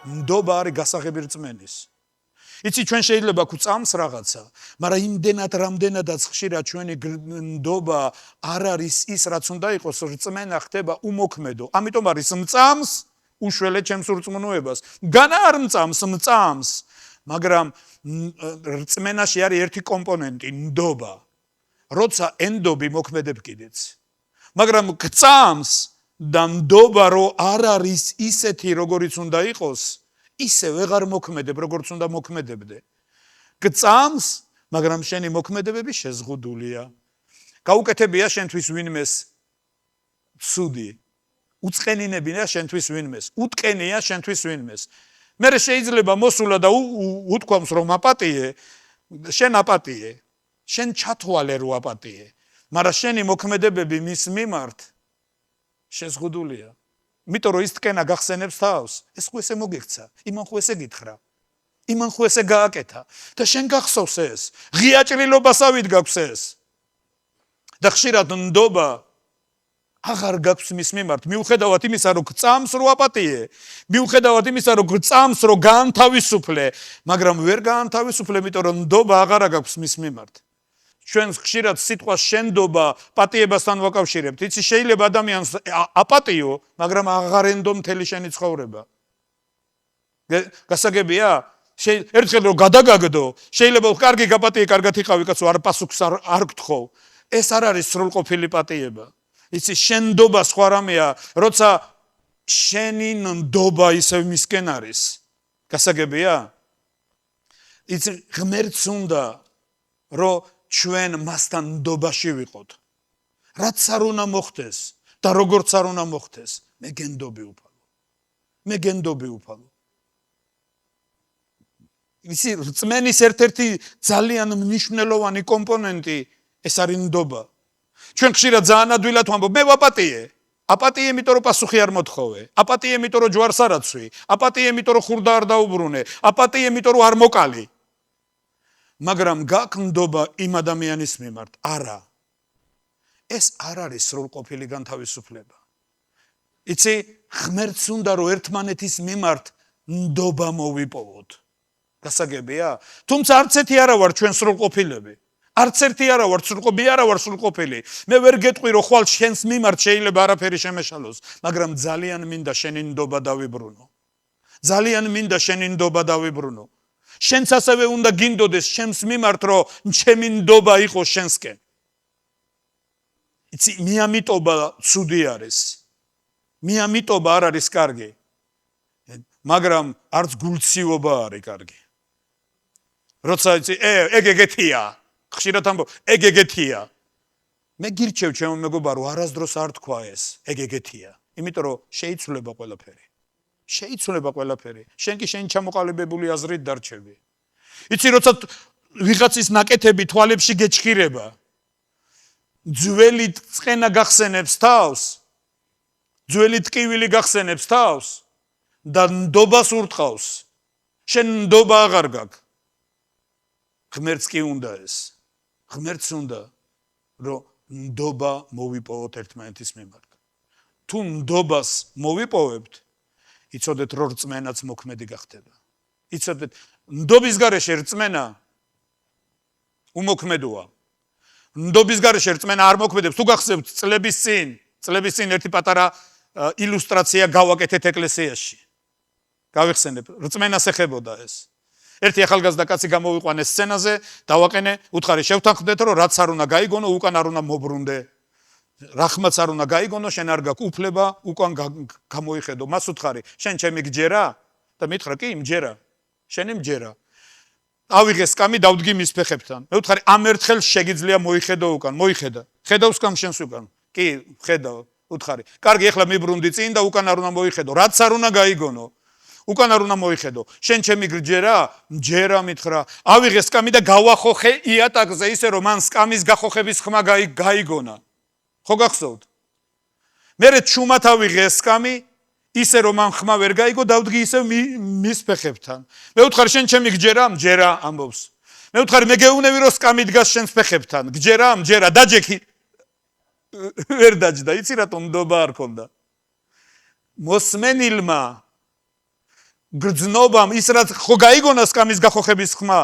ნდობა არის გასაღები რწმენის. იცი ჩვენ შეიძლება გვწამს რაღაცა, მაგრამ იმდენად რამდენადაც ხშირად ჩვენი ნდობა არ არის ის, რაც უნდა იყოს, რწმენა ხდება უმოქმედო. ამიტომ არის მწამს უშველეთ ჩემს ურწმუნოებას. განა არ მწამს, მაგრამ რწმენაში არის ერთი კომპონენტი, ნდობა. როცა ენდობი მოქმედებ კიდეც. მაგრამ გწამს და ნდობა რო არ არის ისეთი, როგორიც უნდა იყოს, ისე ვეღარ მოქმედებ, როგორც უნდა მოქმედებდე. გწამს, მაგრამ შენი მოქმედებები შეზღუდულია. გაუკეთებია შენთვის ვინმეს ცუდი. უწყენინებია შენთვის ვინმეს. უტკენია შენთვის ვინმეს. მე შეიძლება მოსულა და უთქვამს რომ აპატიე, შენ აპატიე. შენ ჩათვალე რო აპატიე. მაგრამ შენი მოქმედებები მის მიმართ შეზღუდულია. იმიტომ რომ ის თქენა გახსენებს თავს, ეს ხო ესე მოგექცა, იმან ხო ესე გითხრა, იმან ხო ესე გააკეთა და შენ გახსოვს ეს, ღია ჭრილობასავით გაქვს ეს. და ხშირად ნდობა აღარ გაქვს მის მიმართ, მიუხედავად იმისა, რომ გწამს რო აპატიე, მიუხედავად იმისა, რომ გწამს რო გაანთავისუფლე, მაგრამ ვერ გაანთავისუფლე, იმიტომ რომ ნდობა აღარა გაქვს მის მიმართ. ჩვენ ხშირად სიტყვას შენდობა პატიებასთან ვაკავშირებთ. იცი შეიძლება ადამიანს აპატიო, მაგრამ აღარ ენდო მთელი შენი ცხოვრება. გასაგებია? ერთხელ რომ გადაგაგდო, შეიძლება კარგი გაპატიე, კარგად იყავი კაცო, არ პასუხს არ გთხოვ. ეს არ არის სრულყოფილი პატიება. იცი შენდობა სხვა რამეა, როცა შენი ნდობა ისევ მისკენ არის. გასაგებია? იცი ღმერთს უნდა რომ ჩვენ მასთან ნდობაში ვიყოთ. რაც არ უნდა მოხდეს და როგორც არ უნდა მოხდეს, მე გენდობი უფალო. ისი რწმენის ერთ-ერთი ძალიან მნიშვნელოვანი კომპონენტი ეს არის ნდობა. ჩვენ ხშირად ძალიან ადვილად ვამბობ, მე ვაპატიე. აპატიე, იმიტომ რომ პასუხი არ მოთხოვე. აპატიე, იმიტომ რომ ჯვარს არ აცვი. აპატიე, იმიტომ რომ ხურდა არ დაუბრუნე. აპატიე, იმიტომ რომ არ მოკალი. მაგრამ გაკნდობა იმ ადამიანის მიმართ, არა. ეს არ არის სრულყოფილი განთავისუფლება. იცი, ღმერთს უნდა რომ ერთმანეთის მიმართ ნდობა მოვიპოვოთ. გასაგებია? თუმცა არც ერთი არა ვარ ჩვენ სრულყოფილები. არც ერთი არა ვარ სრულყოფილი. მე ვერ გეტყვი რომ ხვალ შენს მიმართ შეიძლება არაფერი შემეშალოს, მაგრამ ძალიან მინდა შენი ნდობა დავიბრუნო. ძალიან მინდა შენი ნდობა დავიბრუნო. შენც ასევე უნდა გინდოდეს ჩემს მიმართ, რომ ჩემი ნდობა იყოს შენსკენ. იცი, მიამიტობა ცუდი არის. მიამიტობა არ არის კარგი. მაგრამ არც გულციობა არის კარგი. როცა იცი, ეგ ეგეთია. ხშირად ამბობ, ეგ ეგეთია. მე გირჩევ ჩემო მეგობარო, არასდროს არ თქვა ეს, ეგ ეგეთია. იმიტომ რომ შეიცვლება ყველაფერი. შენ კი შენი ჩამოყალიბებული აზრით დარჩები. იცი, როცა ვიღაცის ნაკეთები თვალებში გეჭხირება, ძველი წყენა გახსენებს თავს, ძველი ტკივილი გახსენებს თავს და ნდობას ურტყავს. შენ ნდობა აღარ გაქვს. ღმერთს კი უნდა ეს. ღმერთს უნდა რომ ნდობა მოვიპოვოთ ერთმანეთის მიმართ. თუ ნდობას მოვიპოვებთ, იცოდეთ რომ რწმენაც მოქმედი გახდება. იცოდეთ, ნდობის გარეშე რწმენა უმოქმედოა. ნდობის გარეშე რწმენა არ მოქმედებს. თუ გახსოვთ წლების წინ ერთი პატარა ილუსტრაცია გავაკეთეთ ეკლესიაში. გავიხსენებ, რწმენას ეხებოდა ეს. ერთი ახალგაზრდა კაცი გამოვიყვანეს სცენაზე, დავაყენე, უთხარი შევთანხმდეთ, რომ რაც არ უნდა გაიგონო, უკან არ უნდა მობრუნდე. რახმაც არ უნდა გაიგონო, შენ არ გაქვს უფლება, უკან გამოიხედო. მას უთხარი, შენ ჩემი გჯერა? და მითხრა, კი, მჯერა. შენი მჯერა. ავიღე სკამი, დავდგი მის ფეხებთან. მე უთხარი, ამ ერთხელ შეგიძლია მოიხედო უკან, მოიხედა. ხედავს სკამ შენს უკან. კი, ხედავ. უთხარი, კარგი, ეხლა მიბრუნდი წინ და უკან არ უნდა მოიხედო. რაც არ უნდა გაიგონო. უკან არ უნდა მოიხედო. შენ ჩემი გჯერა? მჯერა, მითხრა. ავიღე სკამი და გავახოხე იატაკზე, ისე რომ მან სკამის გახოხების ხმა გაიგონა. ხო გახსოვთ? მერე ჩუმად ავიღე სკამი, ისე რომ მან ხმა ვერ გაიგო, დავდგი ისე მის ფეხებთან. მე ვუთხარი, შენ ჩემი გჯერა? მჯერა, ამბობს. მე ვუთხარი, მე გეუნები რომ სკამი დგას შენს ფეხებთან. გჯერა? მჯერა, დაჯექი. ვერ დაჯდა, იცი რატომ ნდობა არ ქონდა. მოსმენილმა გრძნობამ ის რაც ხო გაიგონა სკამის გახოხების ხმა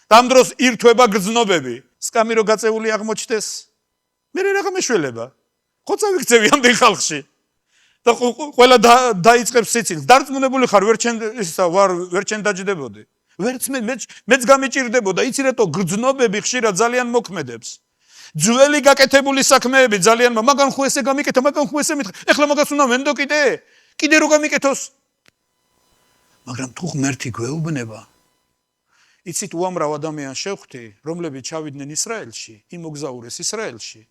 და ამ დროს ირთვება გრძნობები სკამი რო გაწეული აღმოჩნდეს მე რა გამეშველება ხო წავიქცევი ამდენ ხალხში და ყველა დაიწყებს სიცილს დარწმუნებული ხარ ვერ ჩენ დაჯდებოდი ვერც მეც გამიჭირდებოდა იცი რატო გრძნობები ხშირად ძალიან მოქმედებს ძველი გაკეთებული საქმეები ძალიან მაგან ხო ესე გამიკეთა მაგან ხო ესე მითხრა ეხლა მაგას უნდა ვენდო კიდე რო გამიკეთოს მაგრამ თუ ღმერთი გვეუბნება იცით უამრავ ადამიანს შევხვდი რომლებიც ჩავიდნენ ისრაელში იმოგზაურეს ისრაელში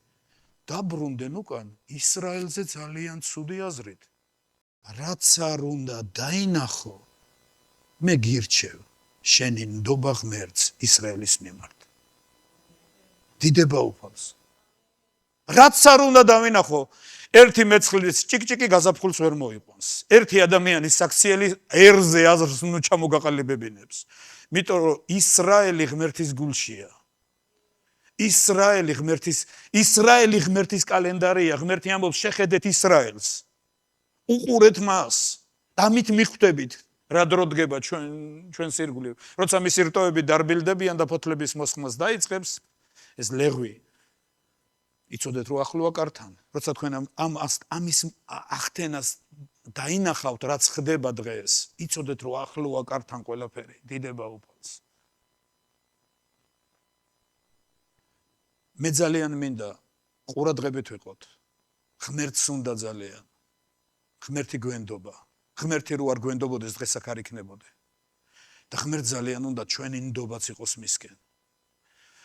დაბრუნდნენ უკან ისრაელზე ძალიან ცუდი აზრით რაც არ უნდა დაინახო მე გირჩევ შენი ნდობა ღმერთს ისრაელის მიმართ დიდება უფალს რაც არ უნდა დავინახო ერთი მეცხრლის ჭიკჭიკი გაზაფხულს ვერ მოიყვანს ერთი ადამიანის საქციელი ერზე აზრს ნუ ჩამოგაყალიბებინებს იმიტომ რომ ისრაელი ღმერთის გულშია ისრაელი ღმერთის კალენდარია ღმერთი ამბობს შეხედეთ ისრაელს უყურეთ მას დამით მიხვდებით რა დრო დგება ჩვენ სირგულივ როცა მისი რტოები დარბილდებიან და ფოთლების მოსხმას დაიწყებს ეს ლეღვი იცოდეთ რომ ახლოა კართან როცა თქვენ ამის ახთენას დაინახავთ რაც ხდება დღეს იცოდეთ რომ ახლოა კართან ყველაფერი დიდება უფალს მე ძალიან მინდა ყურადღებით ვიყოთ ღმერთს უნდა ძალიან ღმერთი გვენდობა ღმერთი რო არ გვენდობოდეს დღეს აქ არ იქნებოდე და ღმერთს ძალიან უნდა ჩვენი ნდობაც იყოს მისკენ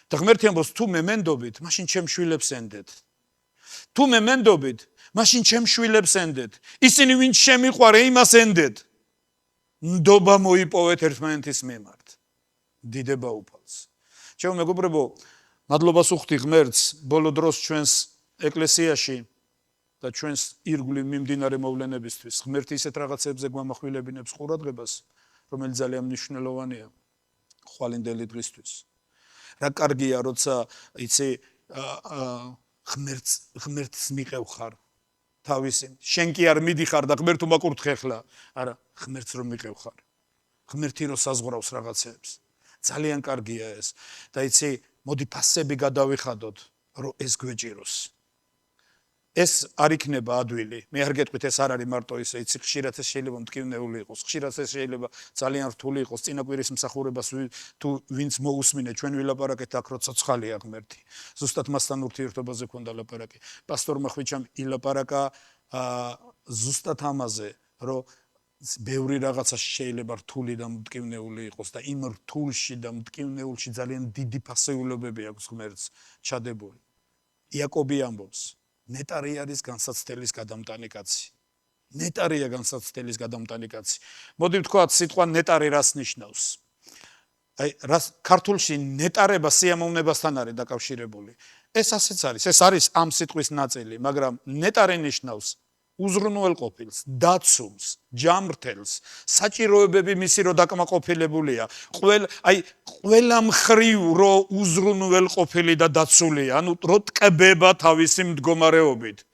და ღმერთი ამბობს თუ მე მენდობით მაშინ ჩემ შვილებს ენდეთ თუ მე მენდობით მაშინ ჩემ შვილებს ენდეთ ისინი ვინც შემიყვარე იმას ენდეთ ნდობა მოიპოვეთ ერთმანეთის მიმართ დიდება უფალს ჩემო მეგობრებო მადლობას უხდი ღმერთს ბოლო დროს ჩვენს ეკლესიაში და ჩვენს ირგვლივ მიმდინარე მოვლენებისთვის ღმერთი ისეთ რაღაცებზე გვამახვილებინებს ყურადღებას რომელიც ძალიან მნიშვნელოვანია ხვალინდელი დღისთვის რა კარგია როცა იცი ღმერთს მიყევ ხარ თავისი შენ კი არ მიდიხარ და ღმერთ უმაკურთხე ხლა არა ღმერთს რომ მიყევ ხარ ღმერთი რომ საზღვრავს რაღაცებს ძალიან კარგია ეს და იცი მოდი ფასები გადავიხადოთ რომ ეს გვეჭიროს ეს არ იქნება ადვილი მე არ გეტყვით ეს არ არის მარტო ისე იცი ხშირად ეს შეიძლება მტკივნეული იყოს ხშირად ეს შეიძლება ძალიან რთული იყოს წინაკვირის მსახურებას თუ ვინც მოусმინე ჩვენ ვილაპარაკეთ აქ რომ ცოცხალია ღმერთი ზუსტად მასთან ურთიერთობაზე ქონდა ლაპარაკი პასტორმა ხვიჩამ ილაპარაკა ზუსტად ამაზე რომ ბევრი რაღაცა შეიძლება რთული და მტკივნეული იყოს და იმ რთულში და მტკივნეულში ძალიან დიდი ფასეულობები აქვს ღმერთს ჩადებული იაკობი ამბობს ნეტარი არის განსაცდელის გადამტანი კაცი. ნეტარია განსაცდელის გადამტანი კაცი. მოდი ვთქვათ სიტყვა ნეტარი რას ნიშნავს? აი რას ქართულში ნეტარება სიამოვნებასთან არის დაკავშირებული. ეს ასეც არის. ეს არის ამ სიტყვის ნაწილი, მაგრამ ნეტარი ნიშნავს უზრუნველყოფილს, დაცულს, ჯამრთელს, საჭიროებები მისი რო დაკმაყოფილებულია. ყველა მხრივ რო უზრუნველყოფილი და დაცულია, ანუ რო ტკბება თავისი მდგომარეობით.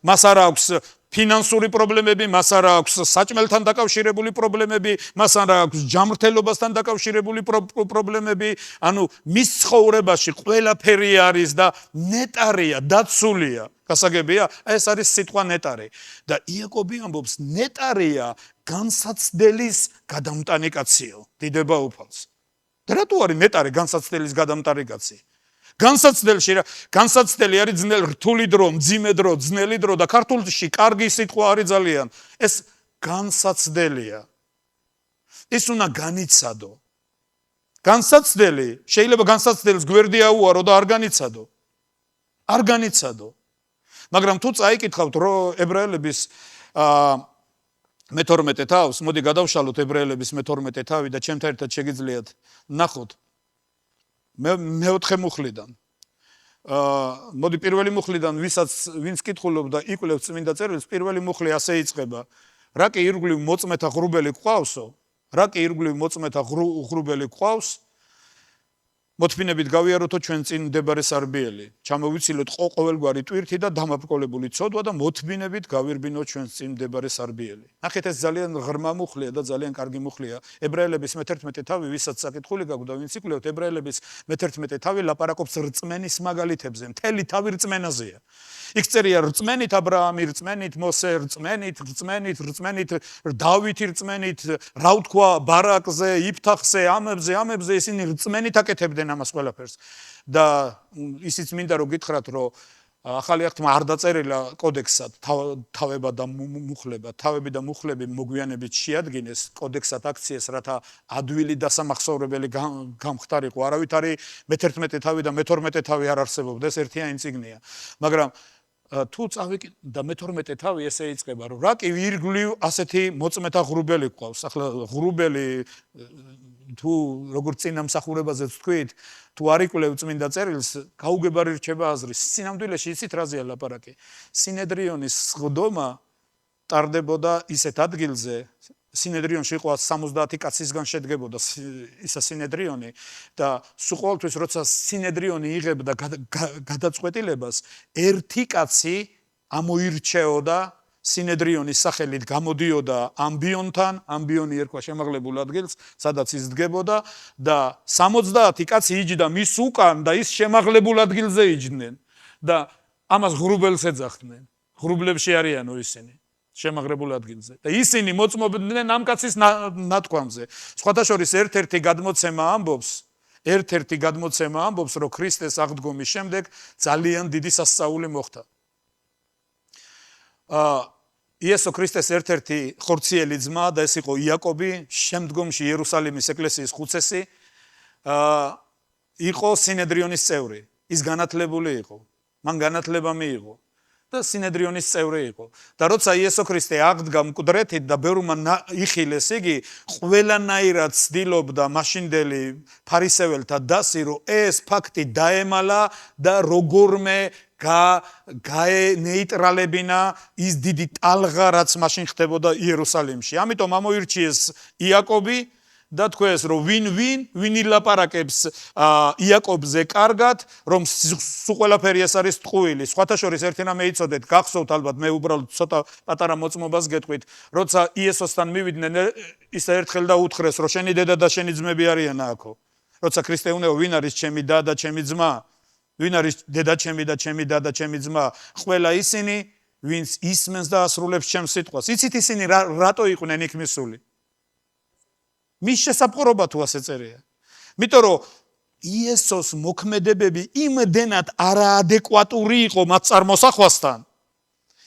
მას არ აქვს ფინანსური პრობლემები, მას არ აქვს საჭმელთან დაკავშირებული პრობლემები, მას არ აქვს ჯამრთელობასთან დაკავშირებული პრობლემები, ანუ მის ცხოვრებაში ყველაფერი არის და ნეტარია, დაცულია. გასაგებია, ეს არის სიტყვა ნეტარი. და იაკობი ამბობს, ნეტარია განსაცდელის გადამტანი კაციო, დიდება უფალს. და რატო არის ნეტარი განსაცდელის გადამტანი კაცი? განსაცდელი არის რთული დრო, მძიმე დრო, ძნელი დრო და ქართულში კარგი სიტყვა არის ძალიან. ეს განსაცდელია. ის უნდა განიცადო. განსაცდელი შეიძლება განსაცდელს გვერდი აუარო და არ განიცადო. არ განიცადო. მაგრამ თუ წაიკითხავთ რომ ებრაელების მე-12 თავს, მოდი გადავშალოთ ებრაელების მე-12 თავი და ჩემთან ერთად შეგიძლიათ ნახოთ მე-4 მუხლიდან. მოდი პირველი მუხლიდან ვინც კითხულობდა იკვლევს წმინდა წერილს, პირველი მუხლი ასე იწყება: რა კი ირგვლივ მოწმეთა ღრუბელი გყავსო, რა კი ირგვლივ მოწმეთა ღრუბელი გყავს, მოთმინებით გავიაროთო ჩვენ წინ მდებარე სარბიელი. ჩამოვიცილოთ ყოველგვარი ტვირთი და დამაბრკოლებული ცოდვა და მოთმინებით გავირბინოთ ჩვენ წინ მდებარე სარბიელი. ნახეთ, ეს ძალიან ღრმა მუხლია და ძალიან კარგი მუხლია. ებრაელების მე-11 თავი, ვისაც საკითხული გაქვთ და ვინც იკვლევთ, ებრაელების მე-11 თავი ლაპარაკობს რწმენის მაგალითებზე. მთელი თავი რწმენაზეა. იქ წერია რწმენით აბრაამი, რწმენით მოსე, რწმენით დავითი, რწმენით რა ვთქვა ბარაკზე, იფთახზე, ამებზე ისინი რწმენით აკეთებდნენ ამას ყველაფერს. და ისიც მინდა რომ გითხრათ, რომ ახალი აღთქმა არ დაწერილა კოდექსად თავება და მუხლება. თავები და მუხლები მოგვიანებით შეადგინეს კოდექსად აქციეს, რათა ადვილი დასამახსოვრებელი გამხდარიყო. არავითარი მე-11 თავი და მე-12 თავი არ არსებობდა, ეს ერთიანი წიგნია. მაგრამ თუ წავიკიდე და მე-12 თავი ესე იწყება, რომ რა კი ირგვლივ ასეთი მოწმეთა ღრუბელი გვყავს. ახლა ღრუბელი თუ როგორ წინამსახურებაზეც თქვით, თუ არ იკვლევ წმინდა წერილს, გაუგებარი რჩება აზრი. სინამდვილეში იცით რაზეა ლაპარაკი? სინედრიონის სხდომა ტარდებოდა ისეთ ადგილზე, სინედრიონში იყო 70 კაცისგან შედგებოდა ისა სინედრიონი და სულ ყოველთვის როცა სინედრიონი იღებდა გადაწყვეტილებას, ერთი კაცი ამოირჩეოდა სინედრიონის სახელით გამოდიოდა ამბიონთან, ამბიონი ერქვა შემაღლებულ ადგილს, სადაც ის დგებოდა და 70 კაცი იჯდა მის უკან და ის შემაღლებულ ადგილზე იჯდნენ და ამას ღრუბელს ეძახდნენ. ღრუბლებში არიანო ისინი. შემაღლებულ ადგილზე და ისინი მოწმობდნენ ამ კაცის ნათქვამზე. სხვათა შორის ერთ-ერთი გადმოცემა ამბობს, რომ ქრისტეს აღდგომის შემდეგ ძალიან დიდი სასწაული მოხდა. იესო ქრისტეს ერთ-ერთი ხორციელი ძმა და ეს იყო იაკობი, შემდგომში იერუსალიმის ეკლესიის ხუცესი, იყო სინედრიონის წევრი. ის განათლებული იყო. მან განათლება მიიღო. და სინედრიონის წევრი იყო. და როცა იესო ქრისტე აღდგა მკვდრეთით და ბევრმა იხილეს იგი, ყველანაირად ცდილობდა მაშინდელი ფარისეველთა დასი, რომ ეს ფაქტი დაემალა და როგორმე გაენეიტრალებინა ის დიდი ტალღა, რაც მაშინ ხდებოდა იერუსალიმში. ამიტომ ამოირჩიეს იაკობი და თქვეს, რომ ვინ ილაპარაკებს იაკობზე კარგად, რომ სულ ყველაფერი ეს არის ტყუილი. სხვათა შორის ერთი რამე იცოდეთ, გახსოვთ ალბათ, მე უბრალოდ ცოტა პატარა მოწმობას გეტყვით, როცა იესოსთან მივიდნენ, ისა ერთხელ და უთხრეს, რომ შენი დედა და შენი ძმები არიან აქო. როცა ქრისტე უნეო, ვინ არის ჩემი და და ჩემი ძმა? ვინ არის დედა ჩემი და ჩემი და და ჩემი ძმა? ყველა ისინი, ვინც ისმენს და ასრულებს ჩემს სიტყვას. იცით ისინი რატო იყვნენ იქ მისული? მის შესაბრობა თუ ასე წერია. იმიტომ რომ იესოს მოქმედებები იმდენად არაადეკვატური იყო მათ წარმოსახვასთან.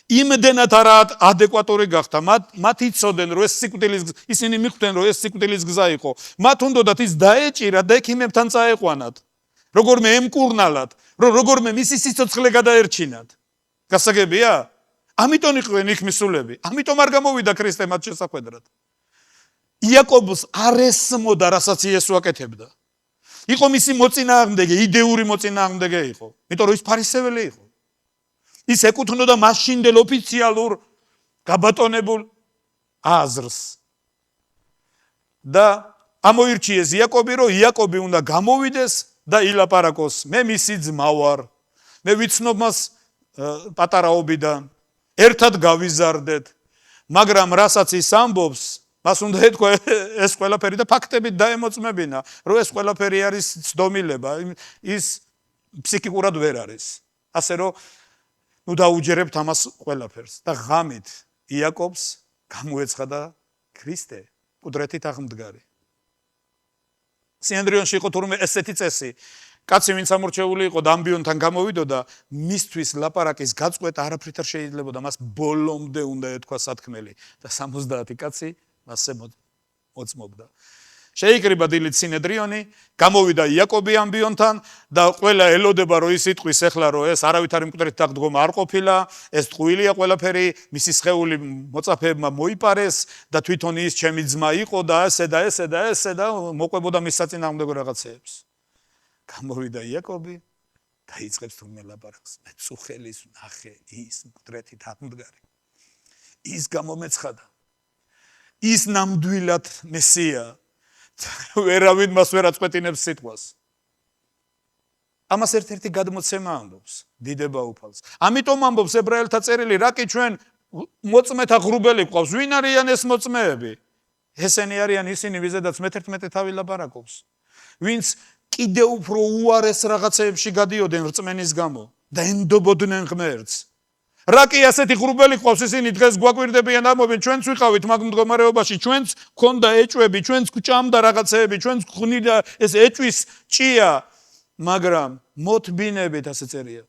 იმდენად არაადეკვატური გახდა. მათ იცოდნენ, რომ ეს სიკვდილის ისინი მიხვდნენ, რომ ეს სიკვდილის გზა იყო. მათ უნდათ ის დაეჭირათ და ექიმებთან წაეყვანათ. როგორმე ემკურნალათ, როგორმე მისი სიცოცხლე გადაერჩინათ. გასაგებია? ამიტომ იყვნენ იქ მისულები. ამიტომ არ გამოვიდა ქრისტე მათ შესახვედრად. იაკობს არ ესმოდა, რასაც იესო აკეთებდა. იყო მისი მოწინააღმდეგე, იდეური მოწინააღმდეგე იყო. იმიტომ რომ ის ფარისეველი იყო. ის ეკუთვნოდა მაშინდელ ოფიციალურ გაბატონებულ აზრს. და ამოირჩიეს იაკობი, რომ იაკობი უნდა გამოვიდეს და ილაპარაკოს. მე მისი ძმა ვარ. მე ვიცნობ მას პატარაობიდან. ერთად გავიზარდეთ. მაგრამ რასაც ის ამბობს, მას უნდა ეთქვა ეს ყველაფერი და ფაქტებით დაემოწმებინა, რომ ეს ყველაფერი არის ცდომილება, ის ფსიქიკურად ვერ არის. ასე რომ დაუჯერებთ ამას ყველაფერს და ღამით იაკობს გამოეცხადა ქრისტე მკვდრეთით აღმდგარი. სინედრიონში იყო თურმე ესეთი წესი, კაცი ვინც ამორჩეული იყო და ამბიონთან გამოვიდოდა, მისთვის ლაპარაკის გაწყვეტა არაფრით არ შეიძლებოდა, მას ბოლომდე უნდა ეთქვა სათქმელი და 70 კაცი მასზე მოწმობდა. შეიკრიბა დილით სინედრიონი, გამოვიდა იაკობი ამბიონთან და ყველა ელოდება, რომ ის იტყვის ახლა, რომ ეს არავითარი მკვდრით აღდგომა არ ყოფილა, ეს ტყუილია ყველაფერი, მისი სხეული მოწაფეებმა მოიპარეს და თვითონ ის ჩემი ძმა იყო და ესე და მოყვებოდა მის საწინააღმდეგო რაღაცეებს. გამოვიდა იაკობი და იწყებს თურმე ლაპარაკს. მე წუხელის ნახე ის მკვდრეთით აღმდგარი. ის გამომეცხადა. ის ნამდვილად მესია. ვერავინ მას ვერ აწყვეტინებს სიტყვას. ამას ერთ-ერთი გადმოცემა ამბობს დიდება უფალს. ამიტომ ამბობს ებრაელთა წერილი, რა კი ჩვენ მოწმეთა ღრუბელი გვყავს, ვინ არიან ეს მოწმეები? ესენი არიან ისინი, ვიზედაც მე-11 თავი ლაპარაკობს. ვინც კიდევ უფრო უარეს რაღაცეებში გადიოდნენ რწმენის გამო და ენდობოდნენ ღმერთს. რა კი ასეთი ღრუბელი გვყავს, ისინი დღეს გვაკვირდებიან, ამბობენ, ჩვენც ვიყავით მაგ მდგომარეობაში, ჩვენც გქონდა ეჭვები, ჩვენც გვჭამდა რაღაცეები, ჩვენც გქონდა ეს ეჭვის ჭია, მაგრამ მოთბინებით ასე წერია.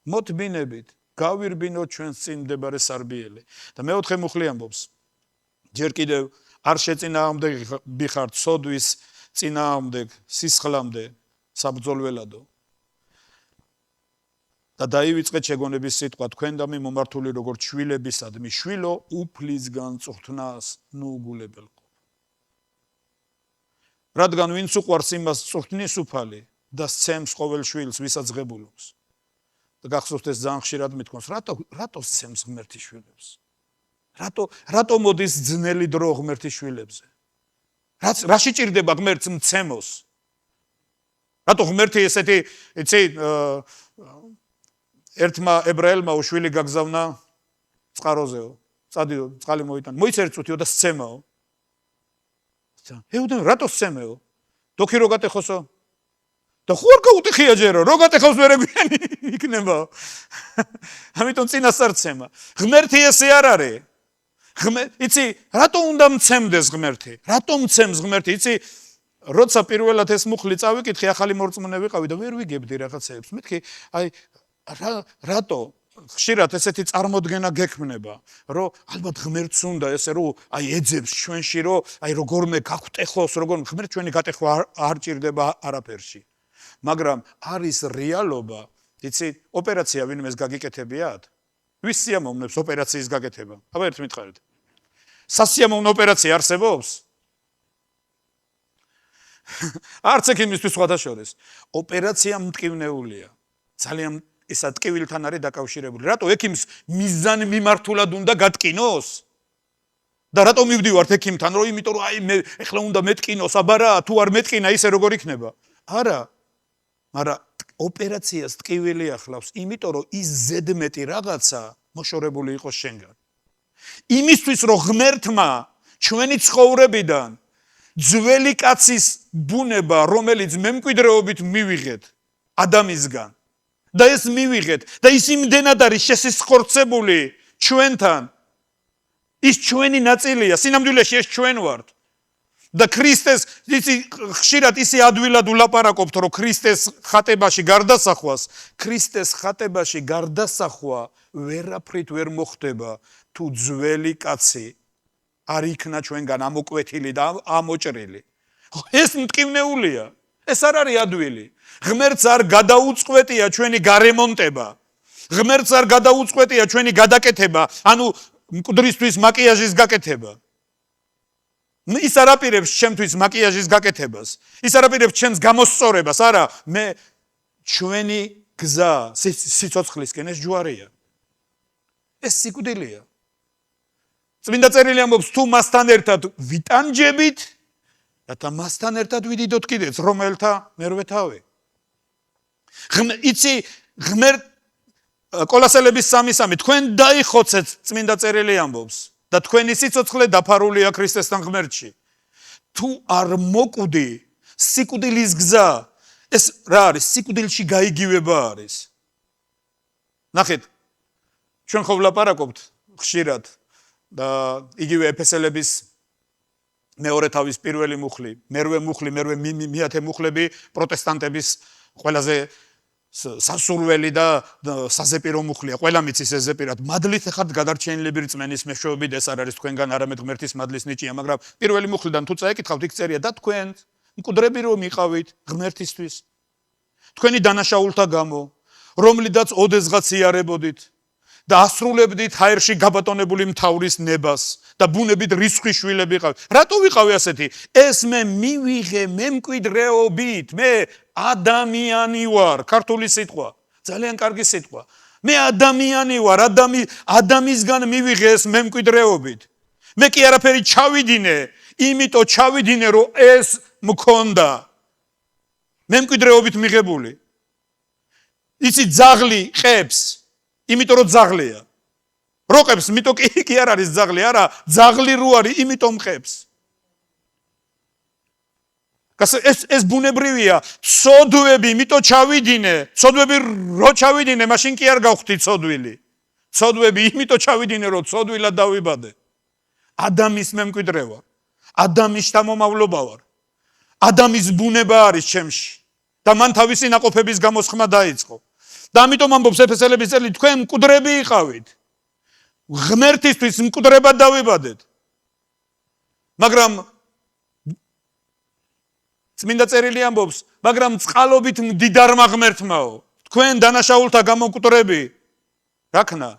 მოთბინებით გავირბინოთ ჩვენს წინ მდებარე სარბიელი. და მეოთხე მუხლი ამბობს, ჯერ კიდევ არ შეწინააღმდეგი ხართ სოდვის წინააღმდეგ სისხლამდე საბრძოლველადო. და დაივიწყეთ შეგონების სიტყვა, თქვენ და მე მომართული როგორც შვილებისადმი, შვილო უფლისგან წვრთნას ნუგულებელყო. რადგან ვინც უყვარს იმას წვრთნის უფალი და სცემს ყოველ შვილს, ვისაც ღებულობს. და გახსოვთ ეს ძალიან ხშირად მithქვამს, რატო სცემს ღმერთი შვილებს? რატო მოდის ძნელი დრო ღმერთის შვილებზე? რაში ჭირდება ღმერთს მცემოს? რატო ღმერთი ესეთი, იცი, ერთმა ებრაელმა შვილი გაგზავნა წყაროზეო, წადიო, წყალი მოიტანა, მოიცერწუთიო და სცემაო. ეუდენ, რატო სცემეო? დოქი რო გატეხოსო? და ხო არ გაუტეხია ჯერო, რო გატეხოს ვერ ეგვიანი იქნებაო. ამიტომ წინასწარ-ცემა. ღმერთი ესე არ არის. იცი, რატო უნდა მცემდეს ღმერთი? რატო მცემს ღმერთი? იცი, როცა პირველად ეს მუხლი წავიკითხე, ახალი მორწმუნე ვიყავი და ვერ ვიგებდი რაღაცეებს. მეთქი, აი რატო ხშირად ესეთი წარმოდგენა გექმნება, რომ ალბათ ღმერთს უნდა ესე რომ აი ეძებს ჩვენში, რომ აი როგორმე გაგვტეხოს, როგორ ღმერთ ჩვენი გატეხვა არ ჭირდება არაფერში. მაგრამ არის რეალობა, იცი, ოპერაცია ვინმეს გაგიკეთებიათ? ვის სიამოვნებს ოპერაციის გაკეთება? აბა ერთ მითხარით. სასიამოვნო ოპერაცია არსებობს? არც ექიმისთვის სხვათა შორის. ოპერაცია მტკივნეულია. ძალიან ისა ტკივილთან არის დაკავშირებული. რატო ექიმს მიზანი მიმართულად უნდა გატკინოს? და რატო მივდივართ ექიმთან, რომ იმიტომ რომ აი მე ეხლა უნდა მეტკინოს, აბა რა, თუ არ მეტკინა ისე როგორ იქნება? არა. მაგრამ ოპერაციას ტკივილი ახლავს, იმიტომ რომ ის ზედმეტი რაღაცა მოშორებული იყოს შენგან. იმისთვის რომ ღმერთმა ჩვენი ცხოვრებიდან ძველი კაცის ბუნება, რომელიც მემკვიდრეობით მივიღეთ ადამისგან და ეს მივიღეთ და ის იმდენად არის შესისხორცებული ჩვენთან, ის ჩვენი ნაწილია, სინამდვილეში ეს ჩვენ ვართ. და ქრისტეს იცი ხშირად ისე ადვილად ულაპარაკობთ, რომ ქრისტეს ხატებაში გარდასახვას, ქრისტეს ხატებაში გარდასახვა ვერაფრით ვერ მოხდება, თუ ძველი კაცი არ იქნა ჩვენგან ამოკვეთილი და ამოჭრილი. ეს მტკივნეულია. ეს არ არის ადვილი. ღმერთს არ გადაუწყვეტია ჩვენი გარემონტება. ღმერთს არ გადაუწყვეტია ჩვენი გადაკეთება, ანუ მკვდრისთვის მაკიაჟის გაკეთება. ის არ აპირებს ჩემთვის მაკიაჟის გაკეთებას. ის არ აპირებს ჩემს გამოსწორებას, არა, მე ჩვენი გზა სიცოცხლისკენ ეს ჯვარია. ეს სიკვდილია. წმინდა წერილი ამბობს, თუ მასთან ერთად ვიტანჯებით, რათა მასთან ერთად ვიდიდოთ კიდეც რომელთა მერვე თავი. იცი, ღმერთ კოლასელების 3:3 თქვენ დაიხოცეთ, წმინდა წერილი ამბობს. და თქვენი სიცოცხლე დაფარულია ქრისტესთან ღმერთში. თუ არ მოკვდი სიკვდილის გზა, ეს რა არის? სიკვდილში გაიგივება არის. ნახეთ, ჩვენ ხო ვლაპარაკობთ ხშირად და იგივე ეფესელების მეორე თავის პირველი მუხლი, მერვე მუხლი, მერვე მეათე მუხლები პროტესტანტების ყველაზე სასურველი და საზეპირო მუხლია. ყველა მიცის ეს ზეპირად. მადლით ხართ გადარჩენილები რწმენის მეშვეობით, ეს არ არის თქვენგან არამედ ღმერთის მადლის ნიჭია, მაგრამ პირველი მუხლიდან თუ წაეკითხავთ, იქ წერია და თქვენ მკვდრები რომ იყავით ღმერთისთვის. თქვენი დანაშაულთა გამო, რომლიდაც ოდესღაც იარებოდით და ასრულებდით ჰაერში გაბატონებული მთავრის ნებას და ბუნებით რისხვის შვილები იყავით. რატო ვიყავი ასეთი? ეს მე მივიღე მემკვიდრეობით, მე ადამიანი ვარ, ქართული სიტყვა, ძალიან კარგი სიტყვა. მე ადამიანი ვარ, ადამისგან მივიღე ეს მემკვიდრეობით. მე კი არაფერი ჩავიდინე, იმიტომ ჩავიდინე, რომ ეს მქონდა. მემკვიდრეობით მიღებული. იცი ძაღლი ყებს, იმიტომ რომ ძაღლია. როყებს, იმიტომ კი არ არის ძაღლი, არა, ძაღლი რო არის, იმიტომ ყებს. ეს ბუნებრივია, ცოდვები, იმიტომ ჩავიდინე, ცოდვები რო ჩავიდინე, მაშინ კი არ გავხდი ცოდვილი. ცოდვები, იმიტომ ჩავიდინე, რომ ცოდვილად დავიბადე. ადამის მემკვიდრე ვარ. ადამის შთამომავლობა ვარ. ადამის ბუნება არის ჩემში და მან თავისი ნაყოფების გამოსხმა დაიწყო. და ამიტომ ამბობს ეფესელების წელი, თქვენ მკვდრები იყავით. ღმერთისთვის მკვდრებად დავიბადეთ. მაგრამ წმინდა წერილი ამბობს, მაგრამ წყალობით მდიდარმა ღმერთმაო, თქვენ დანაშაულთა გამო მკვდრები, რა ქნა?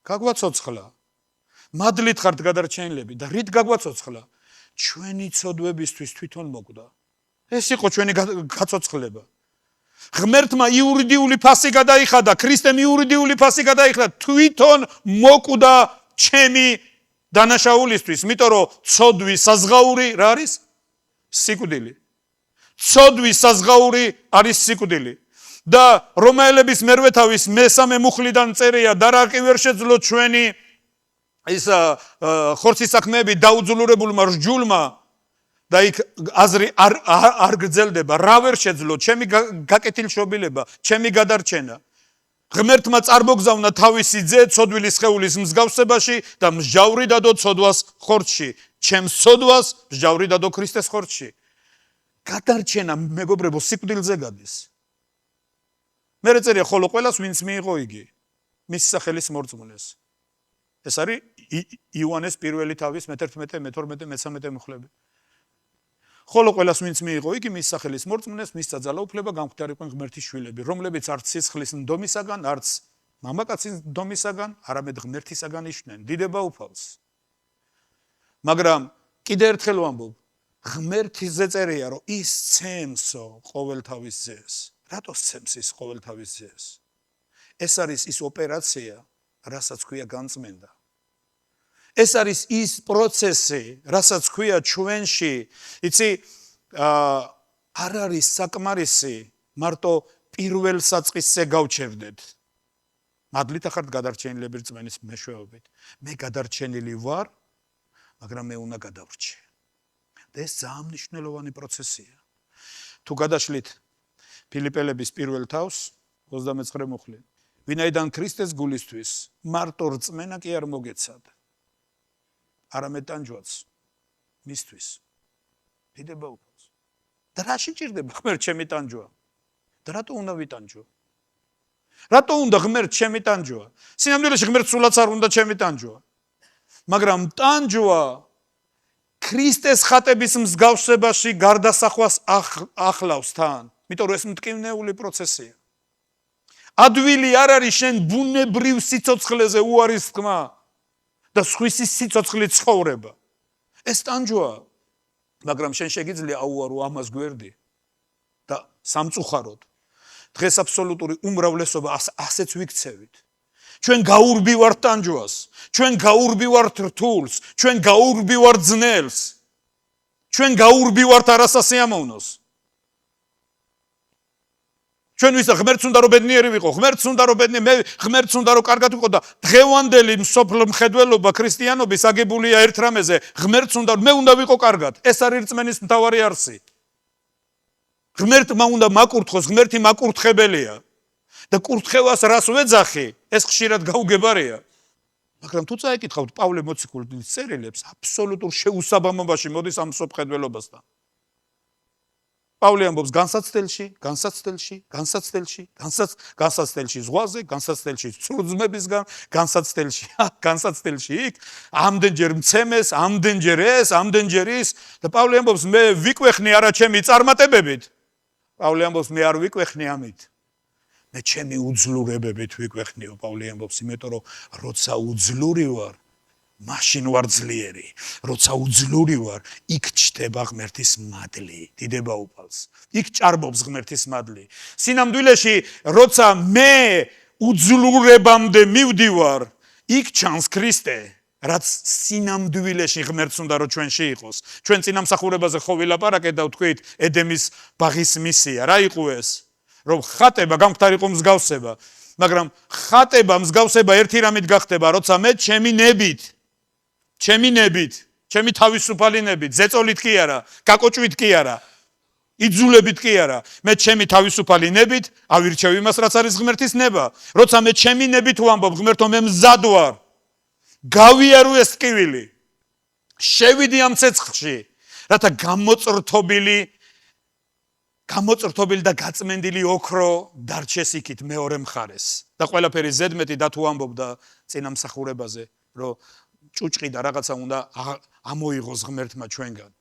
გაგვაცოცხლა. მადლით ხართ გადარჩენილები და რით გაგვაცოცხლა? ჩვენი ცოდვებისთვის თვითონ მოკვდა. ეს იყო ჩვენი გაცოცხლება. ღმერთმა იურიდიული ფასი გადაიხადა, ქრისტემ იურიდიული ფასი გადაიხადა, თვითონ მოკვდა ჩემი დანაშაულისთვის, იმიტომ რომ ცოდვის საზღაური რა არის? სიკვდილი. ცოდვის საზღაური არის სიკვდილი. და რომაელების მერვე თავის მესამე მუხლიდან წერია და რა კი ვერ შეძლო ჩვენი ის ხორცის საქმეები დაუძულურებულმა რჯულმა და იქ აზრი არ გრძელდება, რა ვერ შეძლო ჩემი გაკეთილშობილება, ჩემი გადარჩენა. ღმერთმა წარმოგზავნა თავისი ძე ცოდვილის სხეულის მსგავსებაში და მსჯავრი დადო ცოდვას ხორცში, ჩემს ცოდვას მსჯავრი დადო ქრისტეს ხორცში. გადარჩენა მეგობრებო სიკვდილზე გადის. მერე წერია ხოლო ყველას ვინც მიიღო იგი მის სახელის მორწმუნეს. ეს არის იოანეს პირველი თავის მე-11, მე-12, მე-13 მუხლები. ხოლო ყველას ვინც მიიღო იგი მის სახელის მორწმუნეს, მისცა ძალაუფლება გამხდარიყვნენ ღმერთის შვილები, რომლებიც არც სისხლის ნდომისაგან, არც მამაკაცის ნდომისაგან, არამედ ღმერთისაგან იშნენ. დიდება უფალს. მაგრამ კიდე ერთხელ ვამბობ, ღმერთის წერია, რომ ის ცემსო ყოველთავის ძეს. რატო ცემს ის ყოველთავის ძეს? ეს არის ის ოპერაცია, რასაც ქვია განწმენდა. ეს არის ის პროცესი, რასაც ქვია ჩვენში, იცი, არ არის საკმარისი მარტო პირველ საწყისზე გავჩერდეთ. მადლით ახართ გადარჩენილები რწმენის მეშვეობით. მე გადარჩენილი ვარ, მაგრამ მე უნდა გადავრჩე. და ეს ძალიან მნიშვნელოვანი პროცესია. თუ გადაშლით ფილიპელების პირველ თავს 29 მუხლი. ვინაიდან ქრისტეს გულისთვის მარტო რწმენა კი არ მოგეცად. არამედ ტანჯვაც მისთვის. დიდება უფალს. და რა შეჭირდება ღმერთ ჩემი ტანჯვა? და რატო უნდა ვიტანჯო? რატო უნდა ღმერთ ჩემი ტანჯვა? სინამდვილეში ღმერთ სულაც არ უნდა ჩემი ტანჯვა. მაგრამ ტანჯვა ქრისტეს ხატების მსგავსებაში გარდასახვას ახლავს თან. იმიტომ რომ ეს მტკივნეული პროცესია. ადვილი არ არის შენ ბუნებრივ სიცოცხლეზე უარის თქმა და სხვისი სიცოცხლით ცხოვრება. ეს ტანჯვა, მაგრამ შენ შეგიძლია აუარო ამას გვერდი და სამწუხაროდ დღეს აბსოლუტური უმრავლესობა ასეც ვიქცევით. ჩვენ გაურბივართ ტანჯვას, ჩვენ გაურბივართ რთულს, ჩვენ გაურბივართ ძნელს, ჩვენ გაურბივართ არასასიამოვნოს. ჩვენ ვისა ღმერთს უნდა რომ ბედნიერი ვიყო, ღმერთს უნდა რომ ბედნიერი, მე ღმერთს უნდა რომ კარგად ვიყო და დღევანდელი მსოფლო მხედველობა ქრისტიანობის აგებულია ერთ რამეზე, ღმერთს უნდა მე უნდა ვიყო კარგად. ეს არის რწმენის მთავარი არსი. ღმერთმა უნდა მაკურთხოს, ღმერთი მაკურთხებელია. და კურთხევას რას ვეძახი, ეს ხშირად გაუგებარია. მაგრამ თუ წაიკითხავთ პავლე მოციქულის წერილებს, აბსოლუტურ შეუსაბამობაში მოდის ამ მსოფლმხედველობასთან. პავლე ამბობს განსაცდელში ზღვაზე, განსაცდელში ცურძმებისგან, განსაცდელში იქ, ამდენჯერ მცემეს, ამდენჯერ ეს, ამდენჯერ ის და პავლე ამბობს მე ვიკვეხნი არა ჩემი წარმატებებით. პავლე ამბობს მე არ ვიკვეხნი ამით. მე ჩემი უძლურებებით ვიკვეხნიო, პავლე ამბობს, იმიტომ რომ როცა უძლური ვარ, მაშინ ვარ ძლიერი. როცა უძლური ვარ, იქ ჩდება ღმერთის მადლი, დიდება უფალს. იქ ჭარბობს ღმერთის მადლი. სინამდვილეში, როცა მე უძლურებამდე მივდივარ, იქ ჩანს ქრისტე, რაც სინამდვილეში ღმერთს უნდა რომ ჩვენში იყოს. ჩვენ წინამსახურებაზე ხო ვილაპარაკეთ და ვთქვით, ედემის ბაღის მისია, რა იყო ეს? რომ ხატება გამختარიყო მსგავსება, მაგრამ ხატება მსგავსება ერთი რამით გახდება, როცა მე ჩემი ნებით, ჩემი თავისუფალი ნებით, ზეწოლით კი არა, გაკოჭვით კი არა, იძულებით კი არა, მე ჩემი თავისუფალი ნებით ავირჩევ იმას, რაც არის ღმერთის ნება. როცა მე ჩემი ნებით ვამბობ, ღმერთო, მე მზად ვარ, გავიარო ეს ტკივილი, შევიდი ამ ცეცხლში, რათა გამოწრთობილი და გაწმენდილი ოქრო დარჩეს იქით მეორე მხარეს. და ყველაფერი ზედმეტი და თუ ამბობდა წინამსახურებაზე, რომ ჭუჭყი და რაღაცა უნდა ამოიღოს ღმერთმა ჩვენგან.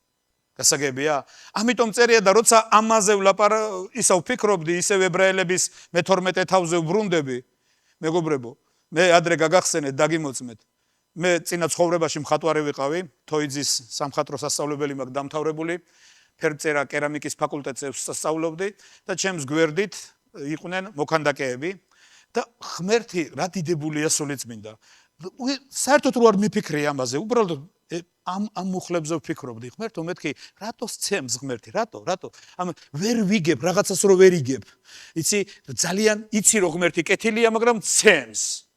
გასაგებია? ამიტომ წერია და როცა ამაზე ისევ ვფიქრობდი, ისევ ებრაელების მე-12 თავზე ვბრუნდები, მეგობრებო, მე ადრე გაგახსენეთ, დაგიმოწმეთ. მე წინა ცხოვრებაში მხატვარი ვიყავი, თოიძის სამხატვრო სასწავლებელი მაქვს დამთავრებული, ფერწერა კერამიკის ფაკულტეტზე ვსწავლობდი და ჩემს გვერდით იყვნენ მოქანდაკეები და ღმერთი რა დიდებულია სულიწმინდა. საერთოდ რო არ მიფიქრე ამაზე, უბრალოდ ამ მუხლებზე ვფიქრობდი, ღმერთო, მეთქი, რატო სცემს ღმერთი, რატო? ვერ ვიგებ, რაღაცას რო ვერ იგებ. იცი, ძალიან იცი რომ ღმერთი კეთილია, მაგრამ სცემს.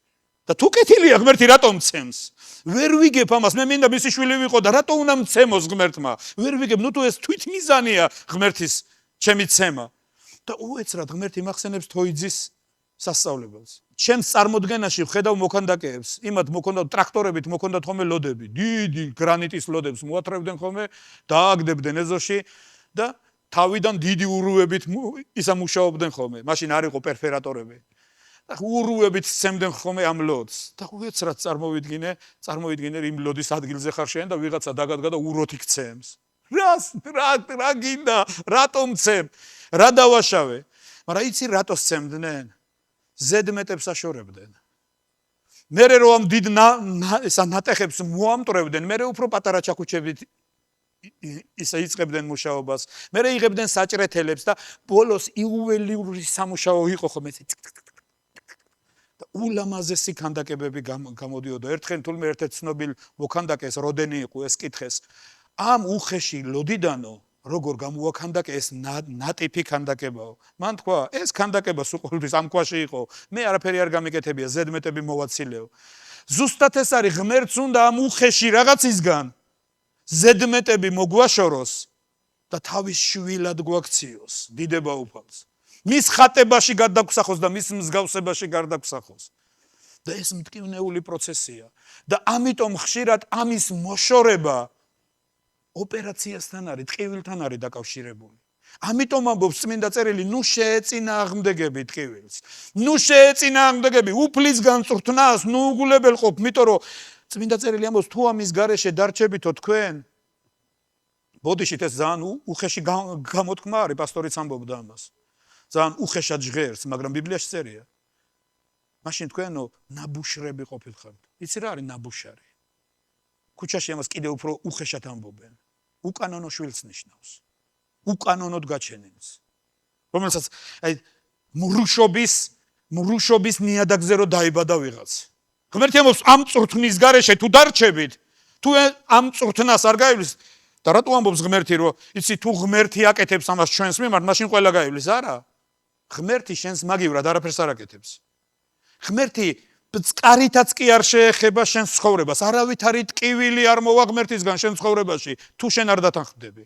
და თუ კეთილია ღმერთი, რატომ სცემს? ვერ ვიგებ ამას, მე მინდა მისი შვილი ვიყო და რატო უნდა მცემოს ღმერთმა? ვერ ვიგებ, თუ ეს თვითმიზანია ღმერთის ჩემი ცემა. და უეცრად ღმერთი მახსენებს თოიძის სასწავლებელს. ჩემს წარმოდგენაში ვხედავ მოქანდაკეებს, იმათ მოქონდათ ტრაქტორებით, მოქონდათ ხოლმე ლოდები, დიდი გრანიტის ლოდებს მოათრევდნენ ხოლმე, დააგდებდნენ ეზოში და თავიდან დიდი ურუებით ისა მუშაობდნენ ხოლმე. მაშინ არ იყო პერფერატორები. და ურუებით სცემდნენ ხოლმე ამ ლოდს. და უეცრად წარმოვიდგინე იმ ლოდის ადგილზე ხარ შენ და ვიღაცა დაგადგა და უროთი გცემს. რა გინდა? რატომ მცემ? რა დავაშავე? მაგრამ იცი რატო სცემდნენ? ზედმეტებს აშორებდნენ. მერე რომ ამ დიდ ნატეხებს მოამტვრევდნენ, მერე უფრო პატარა ჩაქუჩებით ისა იწყებდნენ მუშაობას. მერე იღებდნენ საჭრეთელებს და ბოლოს იუველიური სამუშაო იყო ხოლმე. და ულამაზესი ქანდაკებები გამოდიოდა. ერთხელ თულმე ერთ-ერთ ცნობილ მოქანდაკეს როდენი იყო ეს კითხეს. ამ უხეში ლოდიდანო როგორ გამოაქანდაკე ეს ნატიფი ქანდაკებაო. მან თქვა, ეს ქანდაკება სულ ამ ქვაში იყო. მე არაფერი არ გამიკეთებია, ზედმეტები მოვაცილეო. ზუსტად ეს არის, ღმერთს უნდა ამ უხეში რაღაცისგან ზედმეტები მოგვაშოროს და თავის შვილად გვაქციოს, დიდება უფალს. მის ხატებაში გარდაგვსახოს და მის მსგავსებაში გარდაგვსახოს. და ეს მტკივნეული პროცესია. და ამიტომ ხშირად ამის მოშორება ოპერაციასთან არის, ტკივილთან არის დაკავშირებული. ამიტომ ამბობს წმინდა წერილი, ნუ შეეწინააღმდეგები ტკივილს. ნუ შეეწინააღმდეგები უფლისგან წვრთნას, ნუ უგულებელყოფ, იმიტომ რომ წმინდა წერილი ამბობს, თუ ამის გარეშე დარჩებითო თქვენ, ბოდიშით ეს ძალიან უხეში გამოთქმა არის, პასტორიც ამბობდა ამას. ძალიან უხეშად ჟღერს, მაგრამ ბიბლიაში წერია. მაშინ თქვენო ნაბუშრები ყოფილხართ. იცი რა არის ნაბუშარი? ქუჩაში ამას კიდე უფრო უხეშად ამბობენ. უკანონო შვილს ნიშნავს. უკანონოდ გაჩენილს. რომელსაც მრუშობის ნიადაგზე რო დაიბადა ვიღაც. ღმერთი ამბობს, ამ წვრთნის გარეშე თუ დარჩებით, თუ ამ წვრთნას არ გაივლის, და რატო ამბობს ღმერთი, რომ იცი თუ ღმერთი აკეთებს ამას ჩვენს მიმართ, მაშინ ყველა გაივლის, არა? ღმერთი შენს მაგივრად არაფერს არ აკეთებს. ღმერთი წყარითაც კი არ შეეხება შენს ცხოვრებას. არავითარი ტკივილი არ მოვა ღმერთისგან შენს ცხოვრებაში, თუ შენ არ დათანხმდები.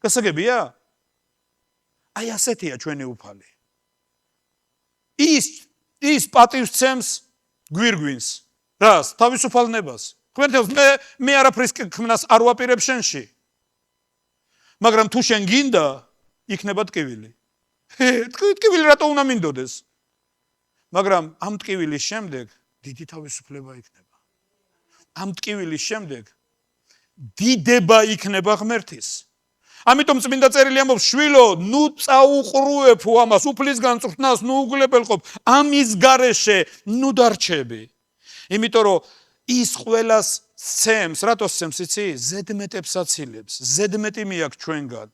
გასაგებია? აი ასეთია ჩვენი უფალი. ის პატივს ცემს გვირგვინს. რას? თავისუფალ ნებას. ღმერთი მე არაფრის ქმნას არ ვაპირებ შენში. მაგრამ თუ შენ გინდა, იქნება ტკივილი. ტკივილი რატო უნდა მინდოდეს? მაგრამ ამ ტკივილის შემდეგ დიდი თავისუფლება იქნება. ამ ტკივილის შემდეგ დიდება იქნება ღმერთის. ამიტომ წმინდა წერილი ამბობს, შვილო, ნუ წაუყრუებ ამას, უფლისგან წვრთნას, ნუ უგულებელყოფ, ამის გარეშე ნუ დარჩები. იმიტომ რომ ის ყველას სცემს, რატო სცემს, იცი? ზედმეტებს აცილებს, ზედმეტი მიაქვს ჩვენგან.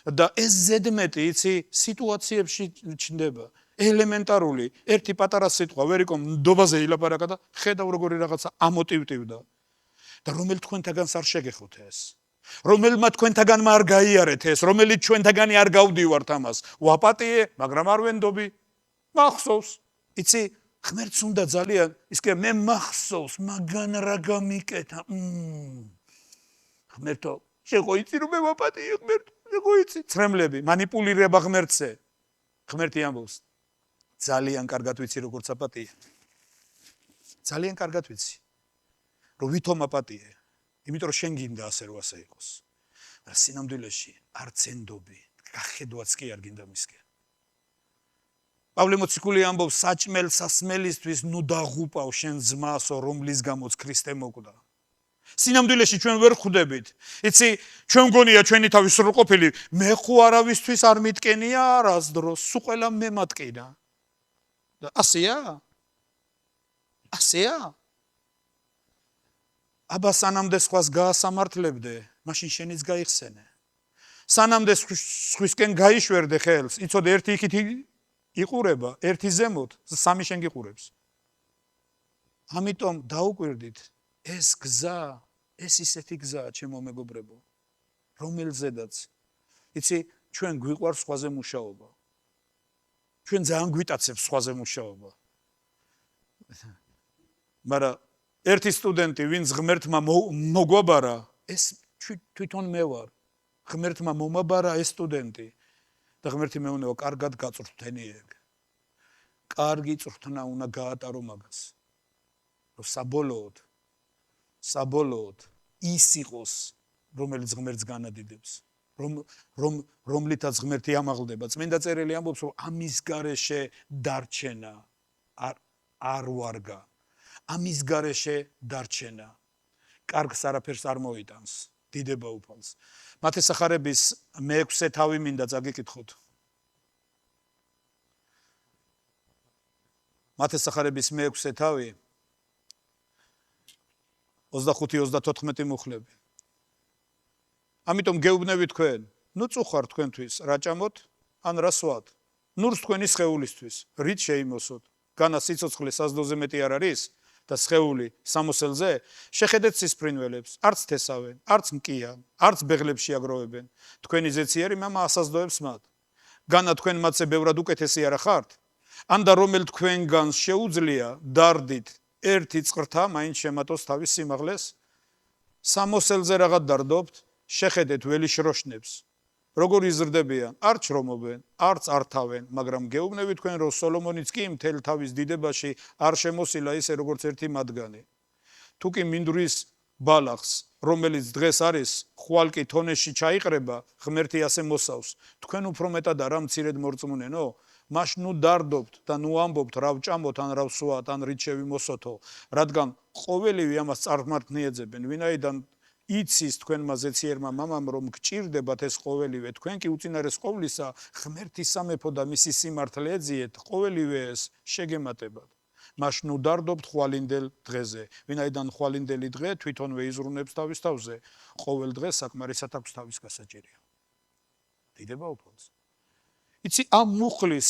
და ეს ზედმეტი, იცი, სიტუაციებში ჩნდება. ელემენტარული, ერთი პატარა სიტყვა, ვერიკო ნდობაზე ილაპარაკა და ხედავ როგორი რაღაცა ამოტივტივდა. და რომელ თქვენთაგანს არ შეგეხოთ ეს. რომელმა თქვენთაგანმა არ გაიარეთ ეს, რომელიც ჩვენთაგანი არ გავდივართ ამას. ვაპატიე, მაგრამ არ ვენდობი. მახსოვს. იცი, ღმერთს უნდა ძალიან, ის კი მე მახსოვს, მაგან რა გამიკეთა. ღმერთო, შეგო იცი რომ მე ვაპატიე ღმერთს, შეგო იცი. ცრემლები, მანიპულირება ღმერთზე. ღმერთი ამბობს. ძალიან კარგად ვიცი როგორც აპატიე. ძალიან კარგად ვიცი. რომ ვითომ აპატიე. იმიტომ რომ შენ გინდა ასე რომ ასე იყოს. მაგრამ სინამდვილეში არც ენდობი, გახედვაც კი არ გინდა მისკენ. პავლე მოციქული ამბობს საჭმელ სასმელისთვის ნუ დაღუპავ შენ ძმასო, რომლის გამოც ქრისტე მოკვდა. სინამდვილეში ჩვენ ვერ ხვდებით. იცი, ჩვენ გონია ჩვენი თავი სრულყოფილი, მე ხო არავისთვის არ მიტკენია არასდროს, სულ ყველა მე მატკინა. და ასეა? ასეა? აბა სანამდე სხვას გაასამართლებდე, მაშინ შენიც გაიხსენე. სანამდე სხვისკენ გაიშვერდე ხელს, იცოდე ერთი იქით იყურება, ერთი ზემოთ, სამი შენ გიყურებს. ამიტომ დაუკვირდით, ეს გზა, ეს ისეთი გზაა, ჩემო მეგობრებო, რომელზედაც, იცი, ჩვენ გვიყვარს სხვაზე მუშაობა. ჩვენ ძალიან გვიტაცებს სხვაზე მუშაობა. მაგრამ ერთი სტუდენტი, ვინც ღმერთმა მოგვაბარა, ეს თვითონ მე ვარ. ღმერთმა მომაბარა ეს სტუდენტი და ღმერთი მეუბნება, კარგად გაწვრთნიეგ. კარგი წვრთნა უნდა გაატარო მაგას. რომ საბოლოოდ ის იყოს, რომელიც ღმერთს განადიდებს. რომლითაც ღმერთი ამაღლდება. წმინდა წერილი ამბობს, რომ ამის გარეშე დარჩენა არ ვარგა. ამის გარეშე დარჩენა. კარგს არაფერს არ მოიტანს. დიდება უფალს. მათესახარების მე-6 თავი მინდა წაგიკითხოთ. მათესახარების მე-6 თავი 25-34 მუხლები. ამიტომ გეუბნები თქვენ, ნუ წუხარ თქვენთვის რა ჭამოთ, ან რა სვათ. ნურს თქვენი სხეულისთვის, რით შეიმოსოთ. განა სიცოცხლე საზდოზე მეტი არ არის და სხეული სამოსელზე, შეხედეთ სისფრინველებს, არც თესავენ, არც მკიან, არც ბეღლებში აგროვებენ. თქვენი ზეციერი მამა ასაზდოებს მათ. განა თქვენ მათზე ბევრად უკეთესი არა ხართ? ანდა რომელ თქვენგანს შეუძლია დარდით ერთი წყრთა მაინც შემატოს თავის სიმაღლეს? სამოსელზე რაღაც დარდობთ, შეხედეთ ველი შროშნებს. როგორ იზრდებიან, არც შრომობენ, არც ართავენ, მაგრამ გეუბნები თქვენ, რომ სოლომონიც კი მთელ თავის დიდებაში არ შემოსილა ისე როგორც ერთი მათგანი. თუ კი მინდვრის ბალახს, რომელიც დღეს არის, ხვალ კი თონეში ჩაიყრება, ღმერთი ასე მოსავს. თქვენ უფრო მეტად არა მცირედ მორწმუნენო? მაშ ნუ დარდობთ და ნუ ამბობთ რა ვჭამოთ ან რა ვსვათ ან რით შევიმოსოთო, რადგან ყოველივე ამას წარმართნიეძებენ, ვინაიდან იცის თქვენმა ზეციერმა მამამ რომ გჭირდებათ ეს ყოველივე, თქვენ კი უწინარეს ყოვლისა ღმერთის სამეფო და მისი სიმართლე ეძიეთ, ყოველივე ეს შეგემატებათ. მაშ ნუ დარდობთ ხვალინდელ დღეზე, ვინაიდან ხვალინდელი დღე თვითონვე იზრუნებს თავის თავზე, ყოველ დღეს საკმარისად აქვს თავის გასაჭირია. დიდება უფალს. იცი, ამ მუხლის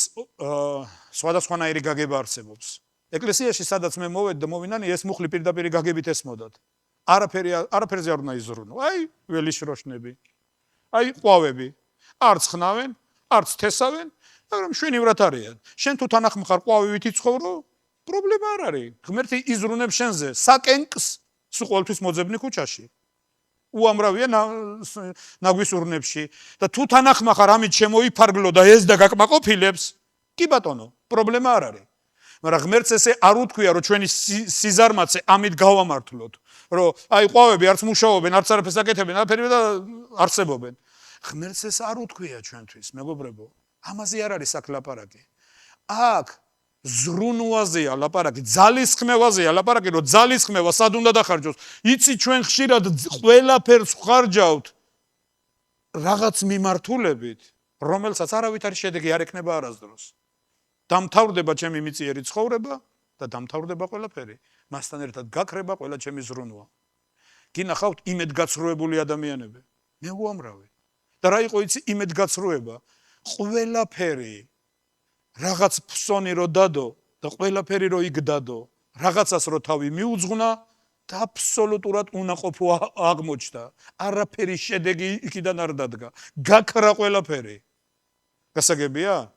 სხვადასხვანაირი გაგება არსებობს. ეკლესიაში სადაც მე მოვედი და მოვინანი, ეს მუხლი პირდაპირ გაგებით ესმოდათ. არაფერზე არ უნდა იზრუნო. აი, ველი შროშნები. აი, ყვავები. არც ხნავენ, არც თესავენ, მაგრამ შვენივრად არიან. შენ თუ თანახმხარ ყვავივით იცხოვრო, პრობლემა არ არის. ღმერთი იზრუნებს შენზე საკენკს, სულ ყოველთვის მოძებნი ქუჩაში. უამრავია ნაგვის ურნებში და თუ თანახმახარ ამით შემოიფარგლო და ეს და გაკმაყოფილებს, კი ბატონო, პრობლემა არ არის. მაგრამ ღმერთს ესე არ უთქვია, რომ ჩვენი სიზარმაცე ამით გავამართლოთ, რომ აი ყვავები არც მუშაობენ, არც არაფერს აკეთებენ, არაფერი და არსებობენ. ღმერთს ეს არ უთქვია ჩვენთვის, მეგობრებო. ამაზე არ არის აქ ლაპარაკი. აქ ზრუნვაზეა ლაპარაკი, ძალისხმევაზეა ლაპარაკი, რომ ძალისხმევა სად უნდა დახარჯოს. იცი, ჩვენ ხშირად ყველაფერს ხარჯავთ რაღაც მიმართულებით, რომელსაც არავით არის შედეგი არ ექნება არასდროს. დამთავრდება ჩემი მიწიერი ცხოვრება და დამთავრდება ყველაფერი. მასთან ერთად გაქრება ყველა ჩემი ზრუნვა. გინახავთ იმედგაცრუებული ადამიანები. მე უამრავი. და რა იყო იცი იმედგაცრუება? ყველაფერი რაღაც ფსონი რო დადო და ყველაფერი რო იქ დადო, რაღაცას რო თავი მიუძღვნა და აბსოლუტურად უნაყოფო აღმოჩნდა. არაფერი შედეგი იქიდან არ დადგა. გაქრა ყველაფერი. გასაგებია?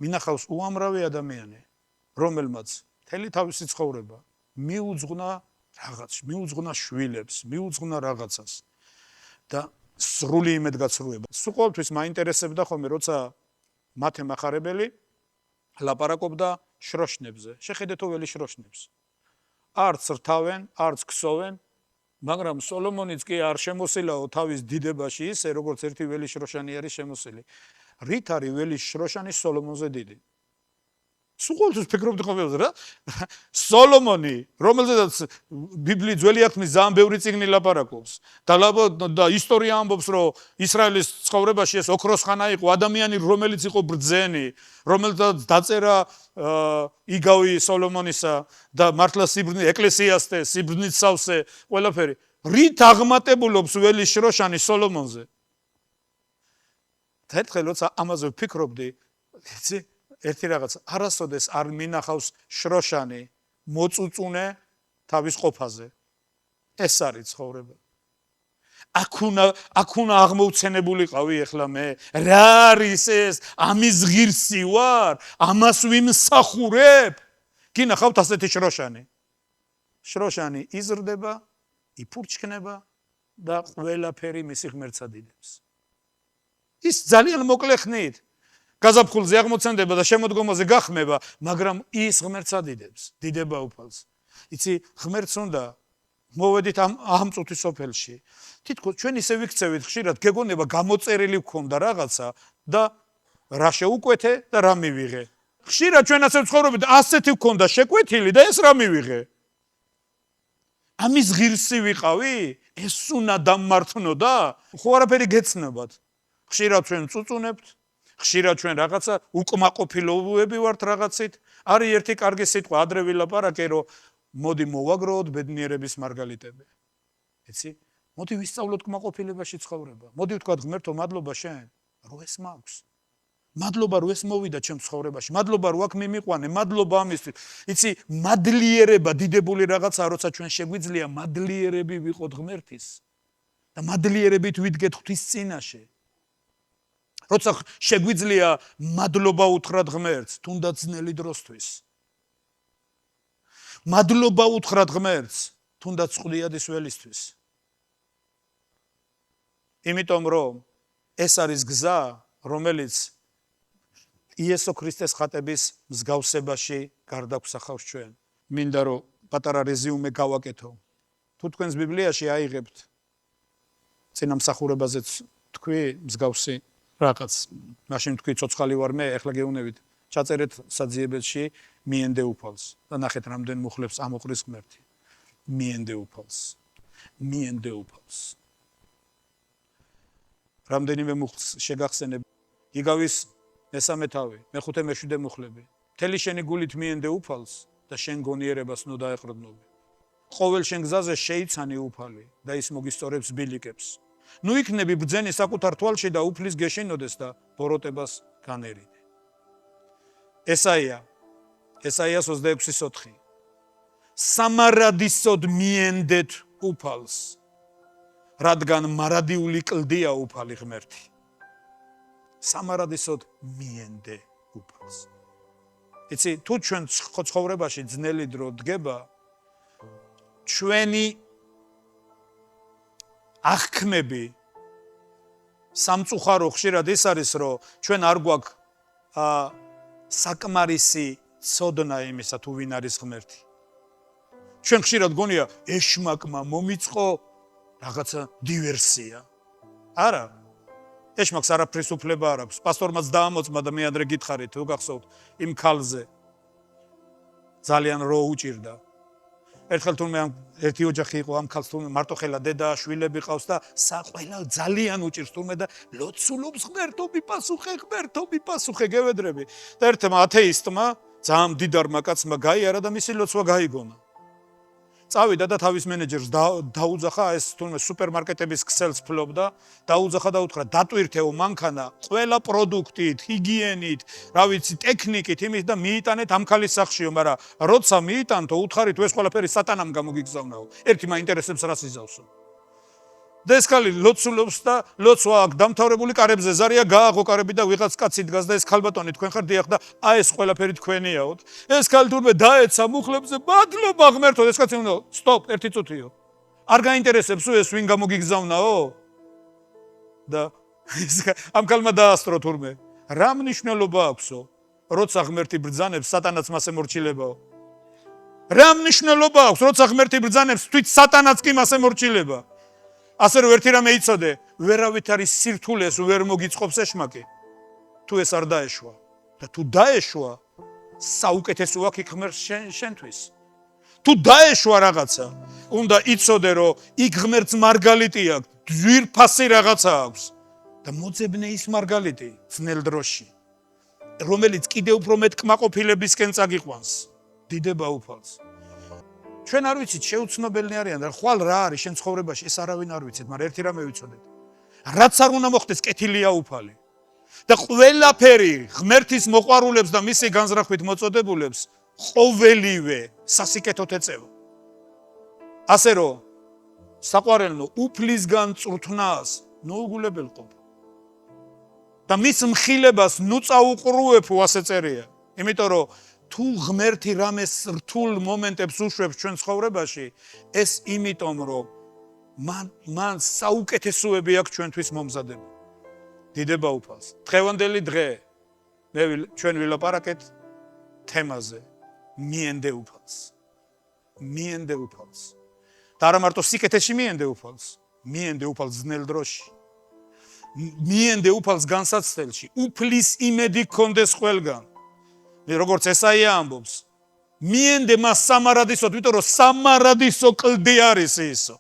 მინახავს უამრავი ადამიანი, რომელმაც მთელი თავისი ცხოვრება მიუძღვნა რაღაც, მიუძღვნა შვილებს, მიუძღვნა რაღაცას და სრული იმედგაცრუება. სულ ყოველთვის მაინტერესებდა ხოლმე, როცა მათე მახარებელი ლაპარაკობდა შროშნებზე. შეხედეთ ოველი შროშნებს. არც რთავენ, არც ქსოვენ, მაგრამ სოლომონიც კი არ შემოსილაო თავის დიდებაში ისე, როგორც ერთი ველი შროშანი არის შემოსილი. რით არის ველი შროშანი სოლომონზე დიდი? სულ ყოველთვის ფიქრობდი ხოლმე რა? სოლომონი, რომელზედაც ბიბლიის ძველი აღთქმის ძალიან ბევრი წიგნი ლაპარაკობს და ისტორია ამბობს, რომ ისრაელის ცხოვრებაში ეს ოქროს ხანა იყო, ადამიანი რომელიც იყო ბრძენი, რომელსაც დაწერა იგავი სოლომონისა და მართლა სიბრნი ეკლესიასთან, სიბრნით სავსე, ყველაფერი. რით აღმატებულობს ველი შროშანი სოლომონზე? და ერთხელ როცა ამაზე ვფიქრობდი, იცი, ერთი რაღაც არასოდეს არ მინახავს შროშანი მოწუწუნე თავის ყოფაზე. ეს არის ცხოვრება. აქ უნდა აღმოუცენებულიყავი ეხლა მე. რა არის ეს? ამის ღირსი ვარ? ამას ვიმსახურებ? კი ნახავთ ასეთი შროშანი. შროშანი იზრდება, იფურჩქნება და ყველაფერი მისი ღმერთს ადიდებს. ის ძალიან მოკლე ხნით გაზაფხულზე აღმოცენდება და შემოდგომაზე გახმება, მაგრამ ის ღმერთს ადიდებს, დიდება უფალს. იცი, ღმერთს უნდა მოვედით ამ წუთის სოფელში. თითქოს ჩვენ ისე ვიქცევით ხშირად, გეგონება გამოწერილი გქონდა რაღაცა და რა შეუკვეთე და რა მივიღე. ხშირად ჩვენ ასე ვცხოვრობთ, ასეთი გქონდა შეკვეთილი და ეს რა მივიღე. ამის ღირსი ვიყავი? ეს უნდა დამმართნოდა? ხო არაფერი გეცნობათ. ხშირად ჩვენ წუწუნებთ, ხშირად ჩვენ რაღაცა უკმაყოფილოები ვართ რაღაცით. არის ერთი კარგი სიტყვა, ადრე ვილაპარაკე, რომ მოდი მოვაგროვოთ ბედნიერების მარგალიტები. იცი? მოდი ვისწავლოთ კმაყოფილებაში ცხოვრება. მოდი ვთქვათ ღმერთო, მადლობა შენ, რომ ეს მაქვს. მადლობა რომ ეს მოვიდა ჩემ ცხოვრებაში. მადლობა რომ აქ მიმიყვანე, მადლობა ამისთვის. იცი, მადლიერება დიდებული რაღაცაა, როცა ჩვენ შეგვიძლია მადლიერები ვიყოთ ღმერთის და მადლიერებით ვიდგეთ ღვთის წინაშე. როცა შეგვიძლია მადლობა უთხრათ ღმერთს, თუნდაც ძნელი დროსთვის. მადლობა უთხრათ ღმერთს, თუნდაც წყდიადის ველისთვის. იმიტომ რომ ეს არის გზა, რომელიც იესო ქრისტეს ხატების მსგავსებაში გარდაგვსახავს ჩვენ. მინდა რომ პატარა რეზიუმე გავაკეთო. თუ თქვენს ბიბლიაში აიღებთ წინამსახურებაზეც თქვი მსგავსი რაღაც, მაშინ თქვი ცოცხალი ვარ მე, ეხლა გეუნებით. ჩაწერეთ საძიებელში მიენდე უფალს და ნახეთ რამდენ მუხლებს ამოყრის ღმერთი. მიენდე უფალს. მიენდე უფალს. რამდენიმე მუხლს შეგახსენებ. იგავის მესამე თავი, მეხუთე მეშვიდე მუხლები. მთელი შენი გულით მიენდე უფალს და შენ გონიერებას ნუ დაეყრდნობი. ყოველ შენ გზაზე შეიცანი უფალი და ის მოგისწორებს ბილიკებს. ნუ იქნები ბრძენი საკუთარ თვალში და უფლის გეშინოდეს და ბოროტებას განერიდე. ესაიას 26:4. სამარადისოდ მიენდეთ უფალს, რადგან მარადიული კლდია უფალი ღმერთი. სამარადისოდ მიენდე უფალს. იცი, თუ ჩვენ ცხოვრებაში ძნელი დრო დგება, ჩვენი აღქმები სამწუხარო ხშირად ის არის, რომ ჩვენ არ გვაქვს საკმარისი ცოდნა იმისა, თუ ვინ არის ღმერთი. ჩვენ ხშირად გონია ეშმაკმა მომიწყო რაღაცა დივერსია. არა, ეშმაკს არაფრის უფლება არ აქვს. პასტორმაც დაამოწმა და მე ადრე გითხარით, თუ გახსოვთ იმ ქალზე. ძალიან რო უჭირდა. ერთხელ თუნდაც ამ ერთი ოჯახი იყო, ამ ქალს თუნდაც მარტოხელა დედა, შვილები ყავს და ყველა ძალიან უჭირს თუნდაც და ლოცულობს ღმერთო მიპასუხე, ღმერთო მიპასუხე, გევედრები. და ერთმა ათეისტმა, ძალიან მდიდარმა კაცმა გაიარა და მისი ლოცვა გაიგონა. წავიდა და თავის მენეჯერს დაუძახა ეს თუნდაც სუპერმარკეტების ქსელს ფლობდა, დაუძახა და უთხრა დატვირთეო მანქანა ყველა პროდუქტით, ჰიგიენით, რა ვიცი, ტექნიკით, იმით და მიიტანეთ ამ ქალის სახშიო, მაგრამ როცა მიიტანთო, უთხარით ეს ყველაფერი სატანამ გამოგიგზავნაო. ერთი მაინტერესებს რას იზავსო. და ეს ქალი ლოცულობს და ლოცვა აქ დამთავრებული კარებზე ზარია გააღო კარები და ვიღაც კაცი დგას და ეს ქალბატონი თქვენ ხარ დიახ და ეს ყველაფერი თქვენიაო. ეს ქალი თურმე დაეცა მუხლებზე მადლობა ღმერთო ეს კაცი უნდა სტოპ ერთი წუთიო. არ გაინტერესებს ეს ვინ გამოგიგზავნაო? და ამ ქალმა დაასწრო თურმე. რა მნიშვნელობა აქვსო? როცა ღმერთი ბრძანებს სატანაც მას ემორჩილებაო. რა მნიშვნელობა აქვს როცა ღმერთი ბრძანებს თვით სატანაც კი მას ემორჩილება? ასე რომ ერთი რამე იცოდე, ვერავით არის სირთულეს ვერ მოგიწყობს ეშმაკი. თუ ეს არ დაეშვა და თუ დაეშვა, საუკეთესო აქ იქ ღმერთს შენთვის. თუ დაეშვა რაღაცა, უნდა იცოდე რომ იქ ღმერთს მარგალიტი აქვს, ძვირფასი რაღაცა აქვს და მოძებნე ის მარგალიტი ძნელ დროში, რომელიც კიდევ უფრო მეტ კმაყოფილებისკენ წაგიყვანს, დიდება უფალს. ჩვენ არ ვიცით შეუცნობელნი არიან და ხვალ რა არის შენ ცხოვრებაში ეს არავინ არ ვიცით, მაგრამ ერთი რამე ვიცოდეთ. რაც არ უნდა მოხდეს, კეთილია უფალი. და ყველაფერი ღმერთის მოყვარულებს და მისი განზრახვით მოწოდებულებს ყოველივე სასიკეთოდ ეწევა. ასე რომ საყვარელნო უფლისგან წვრთნას ნოუგულებელყოფ. და მის მხილებას ნუ წაუყრუებო ასე წერია. იმიტომ რომ თუ ღმერთი რამეს რთულ მომენტებს უშვებს ჩვენ ცხოვრებაში, ეს იმიტომ რომ მან საუკეთესოები აქვს ჩვენთვის მომზადებული. დიდება უფალს. დღევანდელი დღე ჩვენ ვილაპარაკეთ თემაზე მიენდე უფალს. მიენდე უფალს. და არა მარტო სიკეთეში მიენდე უფალს, მიენდე უფალს ძნელ დროში. მიენდე უფალს განსაცდელში, უფლის იმედი გქონდეს ყველგან. როგორც ესაია ამბობს, მიენდე მას სამარადისოდ, იმიტომ რომ სამარადისო კლდი არის ისო.